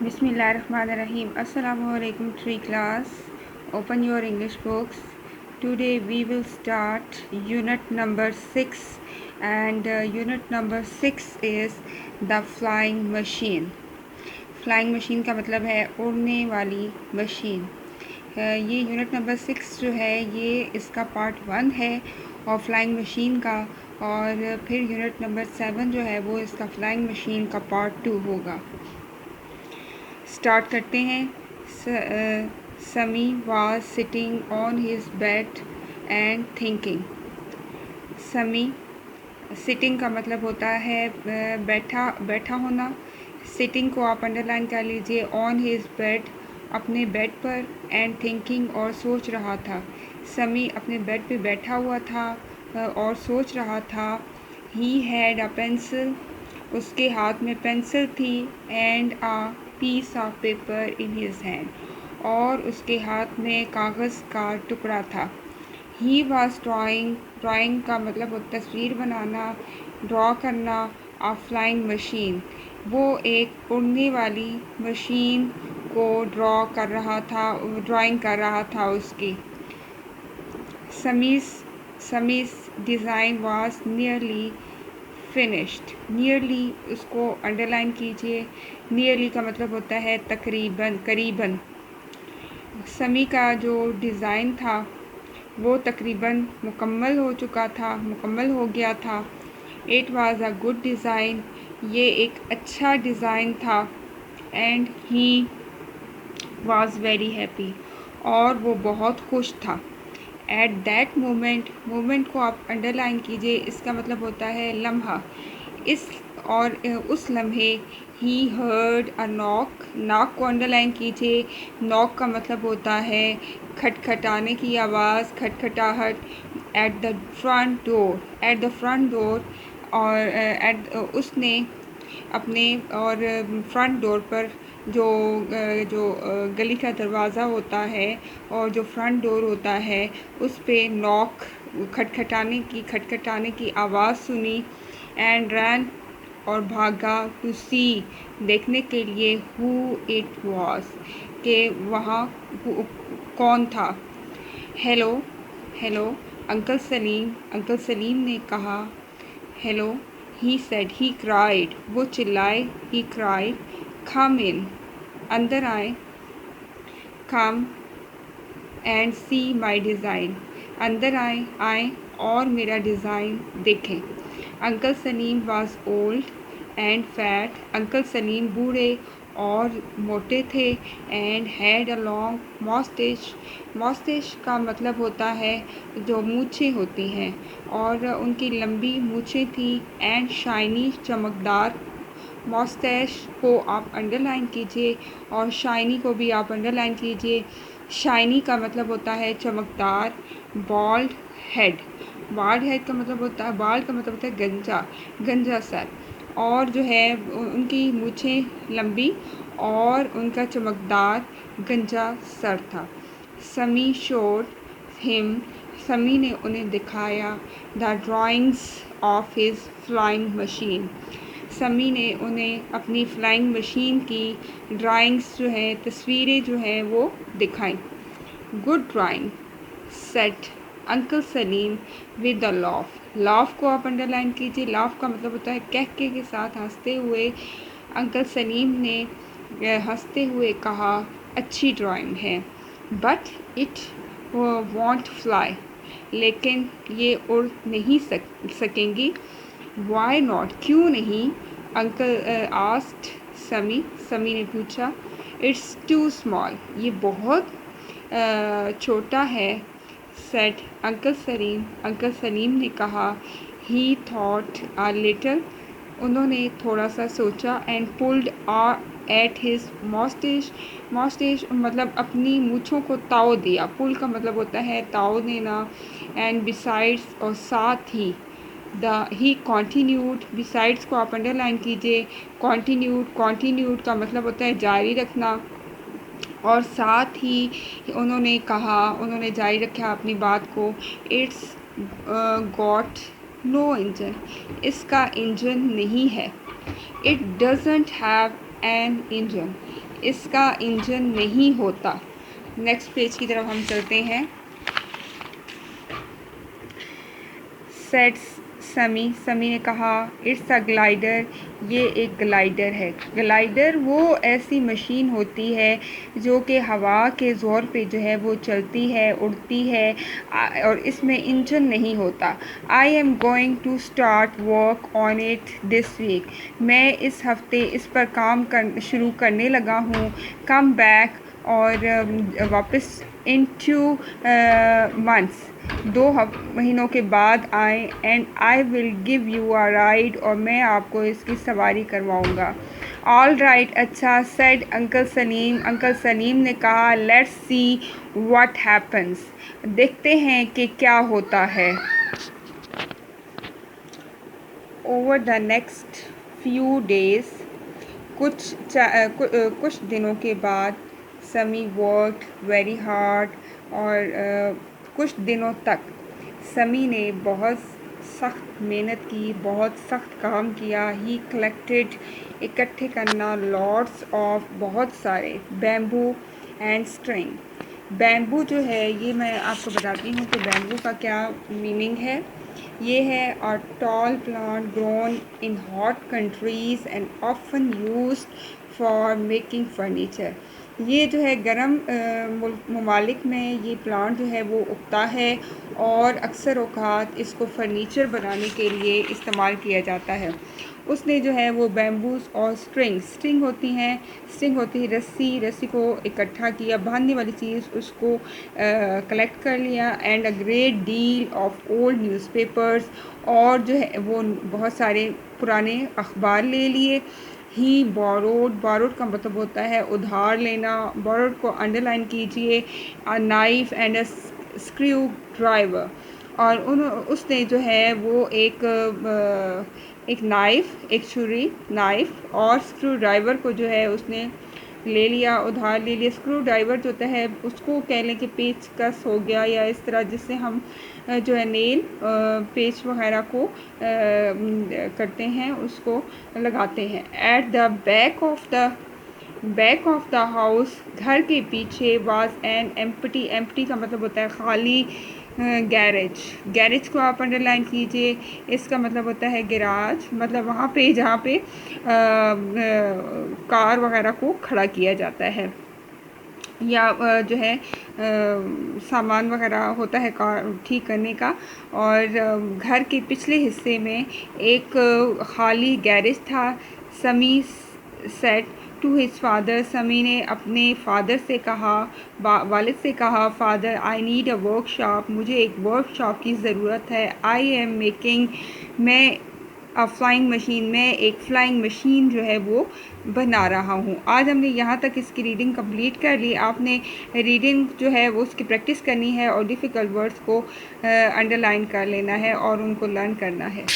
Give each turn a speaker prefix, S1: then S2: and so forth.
S1: Bismillahirrahmanirrahim. Assalamu alaikum tree class. Open your English books. Today we will start unit number 6 and unit number 6 is the flying machine. Flying machine का मतलब है उड़ने वाली machine. ये unit number 6 जो है ये इसका पार्ट 1 है और फ्लाइंग मशीन का, और फिर यूनिट नंबर 7 जो है वो इसका फ्लाइंग मशीन का पार्ट 2 होगा. स्टार्ट करते हैं. समी was sitting on his bed and thinking. समी, सिटिंग का मतलब होता है बैठा होना. सिटिंग को आप अंडरलाइन कर लीजिए. ऑन हिज बेड, अपने बेड पर. एंड थिंकिंग, और सोच रहा था. समी अपने बेड पे बैठा हुआ था और सोच रहा था. ही हैड अ पेंसिल, उसके हाथ में पेंसिल थी. And a piece of paper in his hand, और उसके हाथ में कागज़ का टुकड़ा था. ही वॉज ड्राइंग, ड्राइंग का मतलब तस्वीर बनाना, ड्रॉ करना. अ फ्लाइंग मशीन, वो एक उड़ने वाली मशीन को ड्रॉ कर रहा था, ड्राइंग कर रहा था उसकी. समीस design was nearly finished. Nearly उसको अंडरलाइन कीजिए. नियरली का मतलब होता है तकरीबन, करीबन. समी का जो डिज़ाइन था वो तकरीबन मुकम्मल हो चुका था, मुकम्मल हो गया था. It was a good design, ये एक अच्छा डिज़ाइन था. And he was very happy, और वो बहुत खुश था. एट दैट मोमेंट, मोमेंट को आप अंडरलाइन कीजिए, इसका मतलब होता है लम्हा. इस और उस लम्हे ही हर्ड अ नॉक. नॉक को अंडरलाइन कीजिए. नॉक का मतलब होता है खटखटाने की आवाज़, खटखटाहट. At the front door, at the front door, और उसने अपने और फ्रंट डोर पर जो गली का दरवाज़ा होता है और जो फ्रंट डोर होता है उस पे नॉक, खटखटाने की आवाज़ सुनी. एंड रैन, और भागा. टू सी, देखने के लिए. हु इट वॉज, के वहाँ कौन था. Hello, hello uncle Salim, uncle Salim ने कहा. Hello, he said. He cried, वो चिल्लाए. He cried. कम इन, अंदर आए. Come and C my design, अंदर आए और मेरा डिज़ाइन देखें. Uncle Salim was old and fat, uncle Salim बूढ़े और मोटे थे. एंड हैड अ लॉन्ग मॉस्टेश, मॉस्टेश का मतलब होता है जो मूछें होती हैं, और उनकी लंबी मूछें थी. एंड शाइनी, चमकदार. मॉस्टैश को आप अंडरलाइन कीजिए और शाइनी को भी आप अंडरलाइन कीजिए. शाइनी का मतलब होता है चमकदार. बॉल्ड हेड, बाल्ड हेड का मतलब होता है, बाल्ड का मतलब होता है गंजा, गंजा सर. और जो है उनकी मूछें लंबी और उनका चमकदार गंजा सर था. समी शोड हिम, समी ने उन्हें दिखाया. The drawings of his flying machine, समी ने उन्हें अपनी फ्लाइंग मशीन की ड्राइंग्स जो हैं, तस्वीरें जो हैं वो दिखाई. Good drawing, set uncle Salim with the laugh. Laugh को आप अंडरलाइन कीजिए. लाफ का मतलब होता है कहके के साथ हंसते हुए. अंकल सलीम ने हंसते हुए कहा, अच्छी ड्राइंग है. बट इट वॉन्ट फ्लाई, लेकिन ये उड़ नहीं सकेंगी. वाई नॉट, क्यों नहीं. अंकल आस्क्ड समी, समी ने पूछा. इट्स टू स्मॉल, ये बहुत छोटा है. Said uncle Salim, uncle Salim ने कहा. ही थॉट अ लिटल, उन्होंने थोड़ा सा सोचा. एंड पुल्ड एट हिज मॉस्टेश, मॉस्टेश मतलब अपनी मूँछों को ताव दिया. पुल का मतलब होता है ताव देना. एंड बिसाइड्स, और साथ ही. ही कॉन्टीन्यूड, बिसाइड्स को आप अंडरलाइन कीजिए. कॉन्टीन्यूड, कॉन्टीन्यूड का मतलब होता है जारी रखना. और साथ ही उन्होंने कहा, उन्होंने जारी रखा अपनी बात को. इट्स गॉट नो इंजन, इसका इंजन नहीं है. It doesn't have an engine, इसका इंजन नहीं होता। नेक्स्ट पेज की तरफ हम चलते हैं। सेड समी ने कहा, इट्स अ ग्लाइडर, ये एक ग्लाइडर है। ग्लाइडर वो ऐसी मशीन होती है जो कि हवा के ज़ोर पे जो है वो चलती है, उड़ती है, और इसमें इंजन नहीं होता। I am going to start work on it this week, मैं इस हफ्ते इस पर काम शुरू करने लगा हूँ। कम बैक, और वापस इन 2 मंथ्स, 2 महीनों के बाद आए, and I will give you a ride, और मैं आपको इसकी सवारी करवाऊँगा। ऑल राइट, अच्छा, said uncle Salim. Uncle Salim ने कहा, लेट्स सी व्हाट हैपन्स, देखते हैं कि क्या होता है। Over the next few days, कुछ दिनों के बाद, समी वर्क वेरी हार्ड, और कुछ दिनों तक समी ने बहुत सख्त मेहनत की, बहुत सख्त काम किया। ही कलेक्टेड, इकट्ठे करना, लॉट्स ऑफ, बहुत सारे, बैम्बू एंड स्ट्रिंग। बैम्बू जो है, ये मैं आपको बताती हूँ कि बैम्बू का क्या मीनिंग है। ये है a tall plant grown in hot countries and often used for making furniture. ये जो है गर्म ममालिक में ये प्लांट जो है वो उगता है, और अक्सर औक़ात इसको फर्नीचर बनाने के लिए इस्तेमाल किया जाता है। उसने जो है वो बैम्बूस और स्ट्रिंग होती है रस्सी को इकट्ठा किया, बांधने वाली चीज़, उसको कलेक्ट कर लिया, and a great deal of old newspapers, और जो है वो बहुत सारे पुराने अखबार ले लिए। ही बोरोड का मतलब होता है उधार लेना। बोरोड को अंडरलाइन कीजिए। A knife and a screw driver, और उसने जो है वो एक नाइफ़, एक छुरी, नाइफ़ और स्क्रू ड्राइवर को जो है उसने ले लिया, उधार ले लिया। स्क्रू ड्राइवर जो होता है उसको कह लें कि पेचकस हो गया, या इस तरह जिससे हम जो है नेल पेच वगैरह को करते हैं, उसको लगाते हैं। At the back of the house, घर के पीछे, वाज एन एम्प्टी का मतलब होता है खाली, गैरेज को आप अंडरलाइन कीजिए। इसका मतलब होता है गैराज, मतलब वहाँ पे जहाँ पे कार वगैरह को खड़ा किया जाता है, या जो है सामान वगैरह होता है कार ठीक करने का। और घर के पिछले हिस्से में एक खाली गैरेज था। समी सेड टू हिज फादर, समी ने अपने फादर से कहा, वालिद से कहा, father I need a workshop, मुझे एक वर्कशॉप की ज़रूरत है। आई एम मेकिंग, मैं एक फ़्लाइंग मशीन जो है वो बना रहा हूँ। आज हमने यहाँ तक इसकी रीडिंग कंप्लीट कर ली। आपने रीडिंग जो है वो उसकी प्रैक्टिस करनी है, और डिफ़िकल्ट वर्ड्स को अंडरलाइन कर लेना है और उनको लर्न करना है।